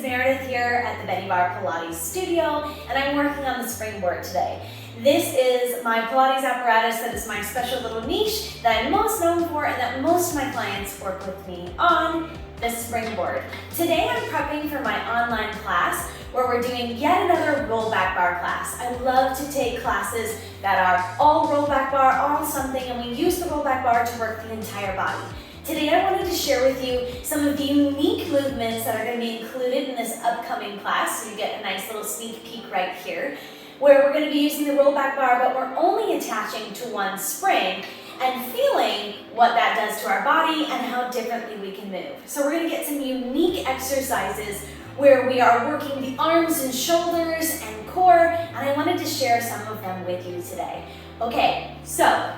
Meredith here at the Benniebarrefitness Pilates studio, and I'm working on the springboard today. This is my Pilates apparatus that is my special little niche that I'm most known for and that most of my clients work with me on, the springboard. Today I'm prepping for my online class where we're doing yet another rollback bar class. I love to take classes that are all rollback bar, all something, and we use the rollback bar to work the entire body. Today I wanted to share with you some of the unique movements that are going to be included in this upcoming class, so you get a nice little sneak peek right here, where we're going to be using the rollback bar, but we're only attaching to one spring and feeling what that does to our body and how differently we can move. So we're going to get some unique exercises where we are working the arms and shoulders and core, and I wanted to share some of them with you today. Okay, so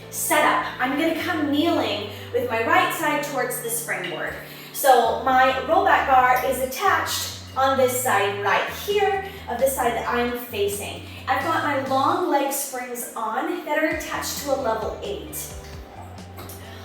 set up. I'm going to come kneeling with my right side towards the springboard. So my rollback bar is attached on this side right here of the side that I'm facing. I've got my long leg springs on that are attached to a level 8.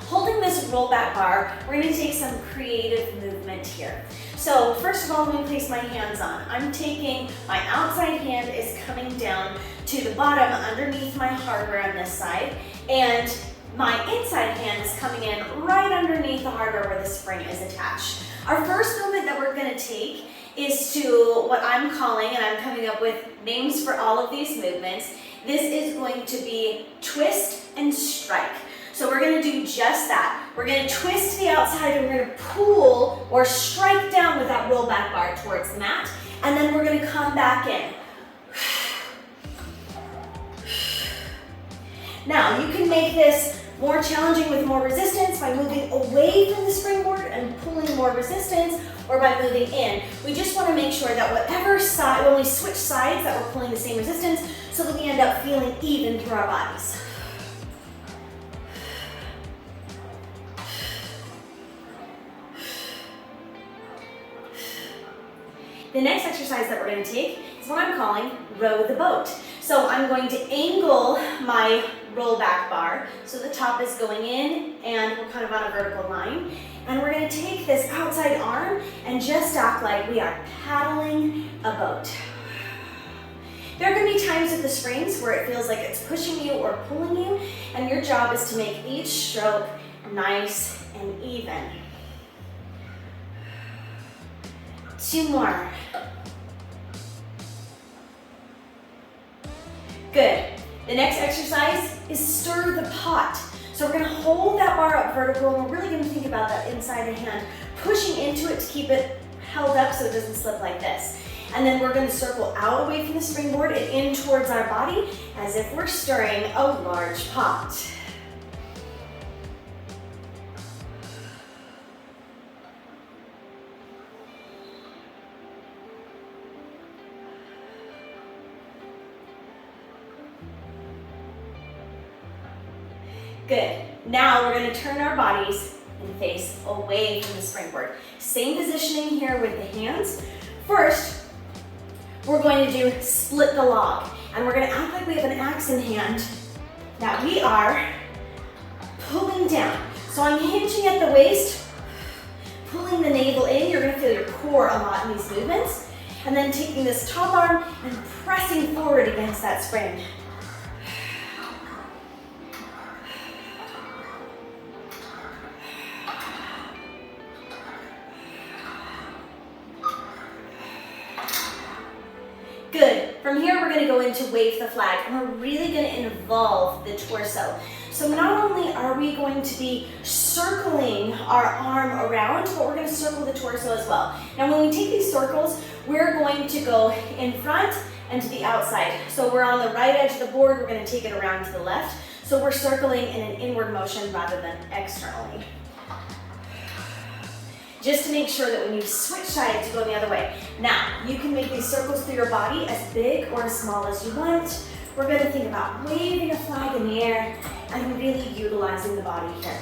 Holding this rollback bar, we're going to take some creative movement here. So first of all, let me place my hands on. I'm taking, my outside hand is coming down to the bottom underneath my hardware on this side, and my inside hand is coming in right underneath the hardware where the spring is attached. Our first movement that we're going to take is to what I'm calling, and I'm coming up with names for all of these movements, this is going to be twist and strike. So we're going to do just that. We're going to twist to the outside and we're going to pull or strike down with that rollback bar towards the mat, and then we're going to come back in. Now you can make this more challenging with more resistance by moving away from the springboard and pulling more resistance, or by moving in. We just want to make sure that whatever side, when we switch sides, that we're pulling the same resistance so that we end up feeling even through our bodies. The next exercise that we're going to take is what I'm calling row the boat. So I'm going to angle my rollback bar so the top is going in and we're kind of on a vertical line. And we're going to take this outside arm and just act like we are paddling a boat. There are going to be times with the springs where it feels like it's pushing you or pulling you, and your job is to make each stroke nice and even. 2 more. Good. The next exercise is stir the pot. So we're going to hold that bar up vertical, and we're really going to think about that inside the hand, pushing into it to keep it held up so it doesn't slip like this. And then we're going to circle out away from the springboard and in towards our body as if we're stirring a large pot. Good. Now we're going to turn our bodies and face away from the springboard. Same positioning here with the hands. First, we're going to do split the log, and we're going to act like we have an axe in hand that we are pulling down. So I'm hinging at the waist, pulling the navel in. You're going to feel your core a lot in these movements. And then taking this top arm and pressing forward against that spring. Good. From here, we're going to go into wave the flag, and we're really going to involve the torso. So not only are we going to be circling our arm around, but we're going to circle the torso as well. Now, when we take these circles, we're going to go in front and to the outside. So we're on the right edge of the board, we're going to take it around to the left. So we're circling in an inward motion rather than externally. Just to make sure that when you switch sides, you go the other way. Now, you can make these circles through your body as big or as small as you want. We're going to think about waving a flag in the air and really utilizing the body here.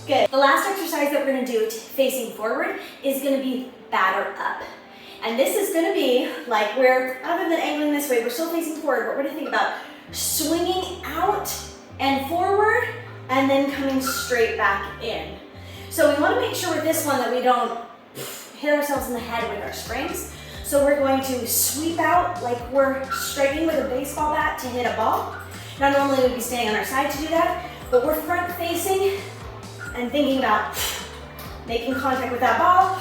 Good. The last exercise that we're going to do facing forward is going to be batter up. And this is gonna be like where, other than angling this way, we're still facing forward, but we're gonna think about swinging out and forward, and then coming straight back in. So we wanna make sure with this one that we don't hit ourselves in the head with our springs. So we're going to sweep out like we're striking with a baseball bat to hit a ball. Now normally we'd be standing on our side to do that, but we're front facing and thinking about making contact with that ball.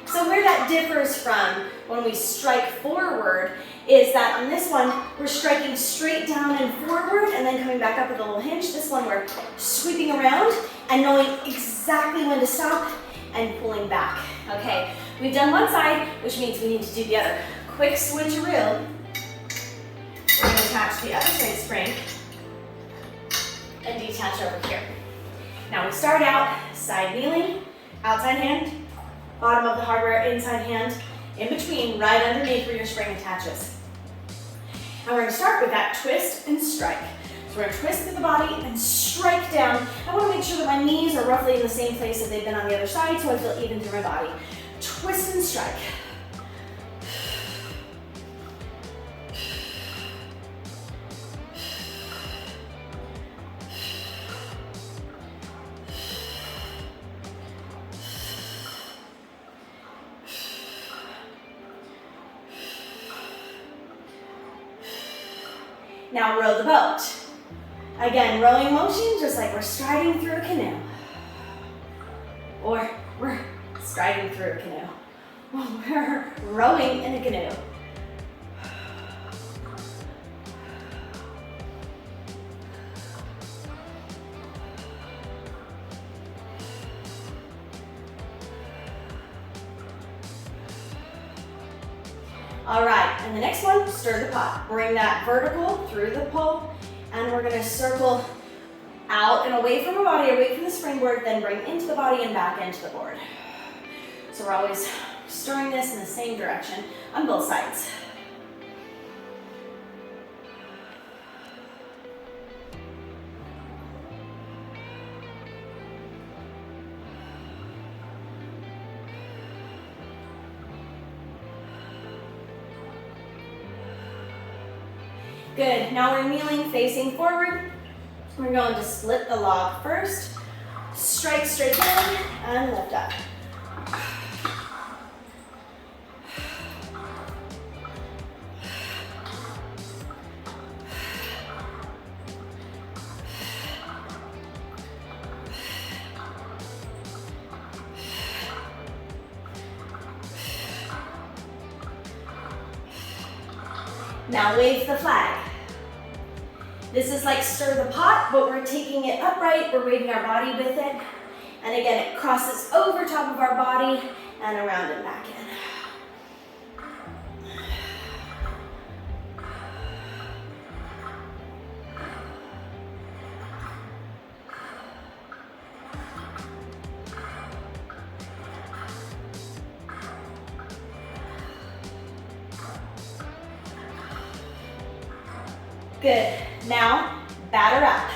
So where that differs from when we strike forward is that on this one, we're striking straight down and forward and then coming back up with a little hinge. This one, we're sweeping around and knowing exactly when to stop and pulling back. Okay, we've done one side, which means we need to do the other. Quick switcheroo. We're going to attach the other side spring and detach over here. Now we start out side kneeling, outside hand, bottom of the hardware, inside hand, in between, right underneath where your spring attaches. And we're going to start with that twist and strike. So we're going to twist through the body and strike down. I want to make sure that my knees are roughly in the same place that they've been on the other side, so I feel even through my body. Twist and strike. Now row the boat. Again, rowing motion, just like we're striding through a canoe. Or we're striding through a canoe. Well, we're rowing in a canoe. All right, and the next one, stir the pot. Bring that vertical through the pole, and we're gonna circle out and away from our body, away from the springboard, then bring into the body and back into the board. So we're always stirring this in the same direction on both sides. Good, now we're kneeling, facing forward. We're going to split the log first, strike straight down, and lift up. Now wave the flag. This is like stir the pot, but we're taking it upright, we're waving our body with it. And again, it crosses over top of our body and around and back in. Good. Now, batter up.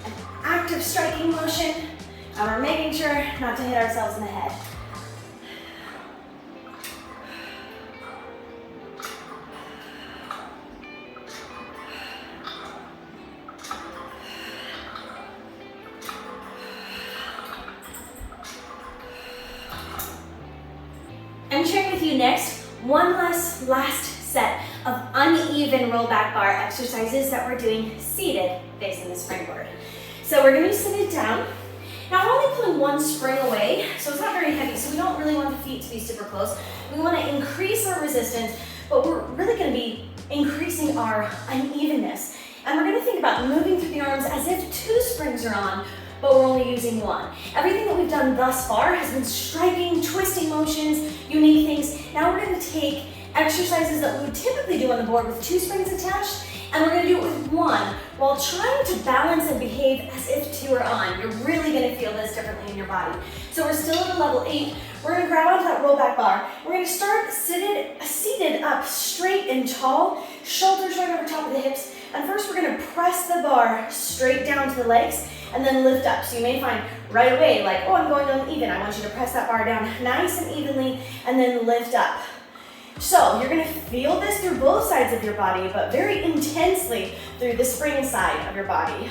An active striking motion, and we're making sure not to hit ourselves in the head. I'm sharing with you next one last set of uneven rollback bar exercises that we're doing seated facing the springboard. So we're going to be seated down. Now we're only pulling one spring away, so it's not very heavy, so we don't really want the feet to be super close. We want to increase our resistance, but we're really going to be increasing our unevenness. And we're going to think about moving through the arms as if two springs are on, but we're only using one. Everything that we've done thus far has been striking, twisting motions, unique things. Now we're going to take exercises that we would typically do on the board with two springs attached And we're gonna do it with one while trying to balance and behave as if two are on. You're really gonna feel this differently in your body. So we're still at a level 8. We're gonna grab onto that rollback bar. We're gonna start seated up straight and tall, shoulders right over top of the hips. And first we're gonna press the bar straight down to the legs and then lift up. So you may find right away like, oh, I'm going uneven. I want you to press that bar down nice and evenly and then lift up. So you're gonna feel this through both sides of your body, but very intensely through the spring side of your body.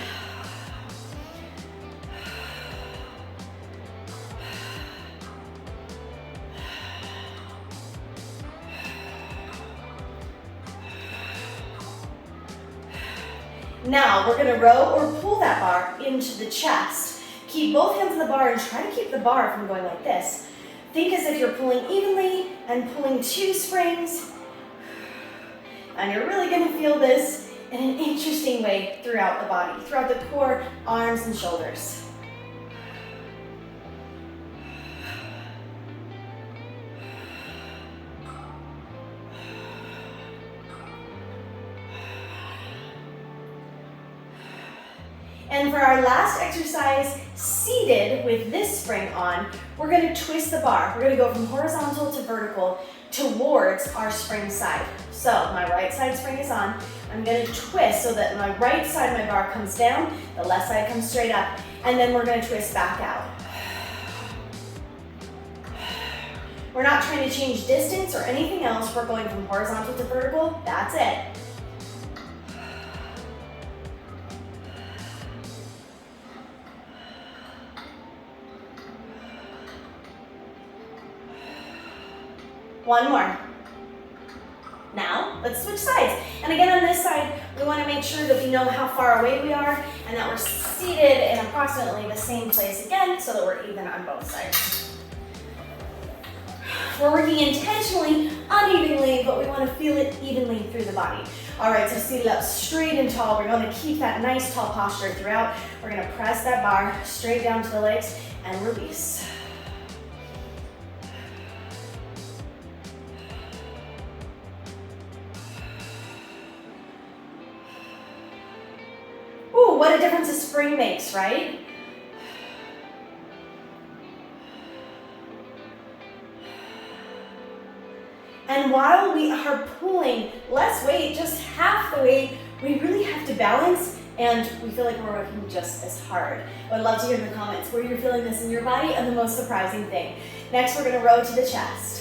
Now we're gonna row or pull that bar into the chest. Keep both hands on the bar and try to keep the bar from going like this. Think as if you're pulling evenly and pulling 2 springs. And you're really gonna feel this in an interesting way throughout the body, throughout the core, arms, and shoulders. And for our last exercise, seated with this spring on, we're gonna twist the bar. We're gonna go from horizontal to vertical towards our spring side. So my right side spring is on. I'm gonna twist so that my right side of my bar comes down, the left side comes straight up, and then we're gonna twist back out. We're not trying to change distance or anything else. We're going from horizontal to vertical, that's it. One more. Now, let's switch sides. And again, on this side, we want to make sure that we know how far away we are and that we're seated in approximately the same place again so that we're even on both sides. We're working intentionally, unevenly, but we want to feel it evenly through the body. All right, so seated up straight and tall. We're going to keep that nice tall posture throughout. We're going to press that bar straight down to the legs and release. What a difference a spring makes, right? And while we are pulling less weight, just half the weight, we really have to balance and we feel like we're working just as hard. I would love to hear in the comments where you're feeling this in your body and the most surprising thing. Next, we're gonna row to the chest.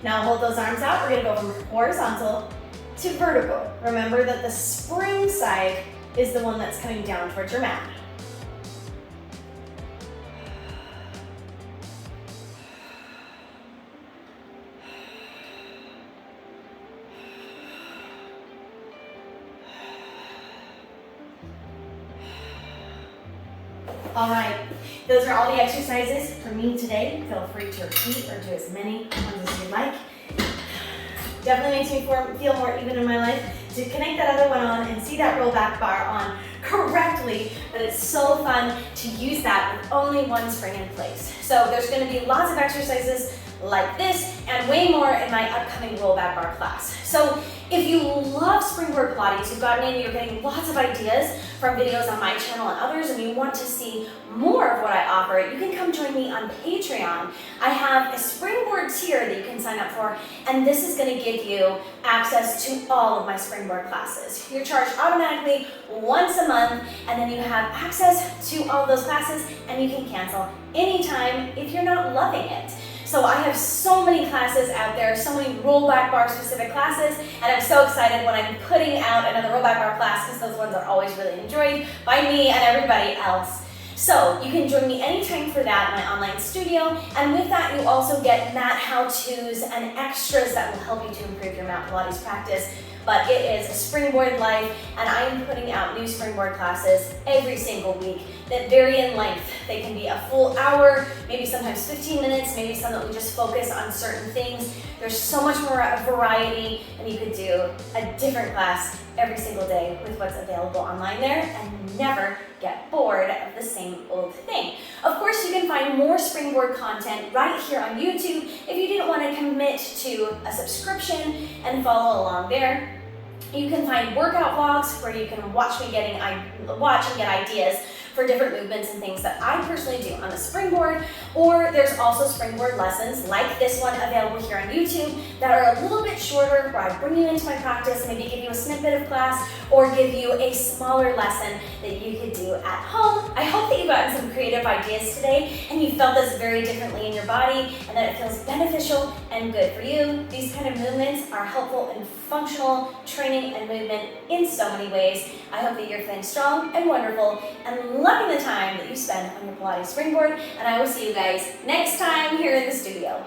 Now hold those arms out. We're gonna go from horizontal to vertical. Remember that the spring side is the one that's coming down towards your mat. All right, those are all the exercises for me today. Feel free to repeat or do as many ones as you like. Definitely makes me feel more even in my life to connect that other one on and see that rollback bar on correctly, but it's so fun to use that with only one spring in place. So there's gonna be lots of exercises like this and way more in my upcoming rollback bar class. So if you love Springboard Pilates, you've gotten in, you're getting lots of ideas from videos on my channel and others, and you want to see more of what I offer, you can come join me on Patreon. I have a Springboard tier that you can sign up for, and this is going to give you access to all of my Springboard classes. You're charged automatically once a month, and then you have access to all of those classes, and you can cancel anytime if you're not loving it. So I have so many classes out there, so many rollback bar specific classes, and I'm so excited when I'm putting out another rollback bar class because those ones are always really enjoyed by me and everybody else. So you can join me anytime for that in my online studio, and with that you also get mat how-tos and extras that will help you to improve your mat Pilates practice but it is a springboard life, and I am putting out new springboard classes every single week that vary in length. They can be a full hour, maybe sometimes 15 minutes, maybe some that we just focus on certain things. There's so much more variety, and you could do a different class every single day with what's available online there and never get bored of the same old thing. Of course, you can find more springboard content right here on YouTube if you didn't want to commit to a subscription and follow along there. You can find workout vlogs where you can watch and get ideas for different movements and things that I personally do on the springboard, or there's also springboard lessons like this one available here on YouTube that are a little bit shorter, where I bring you into my practice, maybe give you a snippet of class, or give you a smaller lesson that you could do at home. I hope that you've gotten some creative ideas today and you felt this very differently in your body and that it feels beneficial and good for you. These kind of movements are helpful in functional training and movement in so many ways. I hope that you're feeling strong and wonderful and loving the time that you spend on your Pilates springboard, and I will see you guys next time here in the studio.